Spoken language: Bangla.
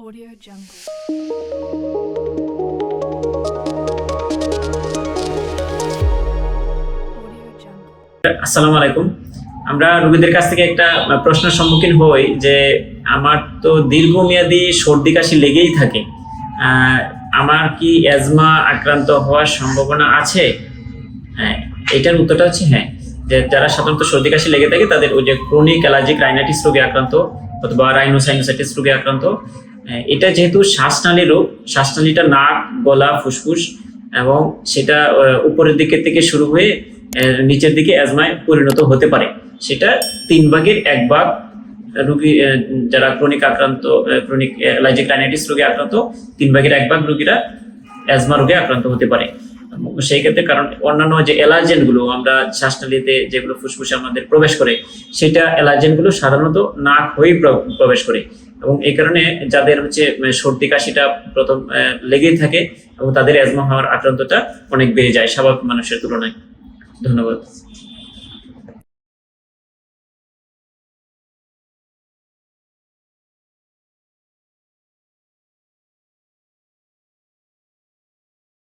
Audio Jungle. আসসালামু আলাইকুম। আমরা রোগীদের কাছ থেকে একটা প্রশ্নের সম্মুখীন হই যে আমার তো দীর্ঘমেয়াদী সর্দি কাশি লেগেই থাকে, আমার কি অ্যাজমা আক্রান্ত হওয়ার সম্ভাবনা আছে? হ্যাঁ, এটার উত্তরটা হচ্ছে হ্যাঁ। যে যারা সাধারণত সর্দি কাশি লেগে থাকে তাদের ওই যে ক্রনিক অ্যালার্জিক রাইনাইটিস রোগে আক্রান্ত অথবা রাইনোসাইনোসাইটিস রোগে আক্রান্ত, এটা যেহেতু শ্বাসনালী রোগ, শ্বাসনালীটা নাক, গলা, ফুসফুস এবং সেটা উপরের দিকে থেকে শুরু হয়ে নিচের দিকে অ্যাজমায় পরিণত হতে পারে। সেটা 3/1 রোগী যারা ক্রনিক অ্যালার্জিক রাইনাইটিস রোগে আক্রান্ত, 3/1 রোগীরা অ্যাজমা রোগে আক্রান্ত হতে পারে। সেই ক্ষেত্রে কারণ অন্যান্য যে অ্যালার্জেন গুলো আমরা শ্বাসনালীতে যেগুলো ফুসফুসে আমাদের প্রবেশ করে, সেটা অ্যালার্জেন গুলো সাধারণত নাক হয়েই প্রবেশ করে এবং এই কারণে যাদের হচ্ছে সর্দি কাশিটা প্রথম লেগেই থাকে এবং তাদের অ্যাজমা হওয়ার আক্রান্তটা অনেক বেড়ে যায় স্বাভাবিক মানুষের তুলনায়। ধন্যবাদ।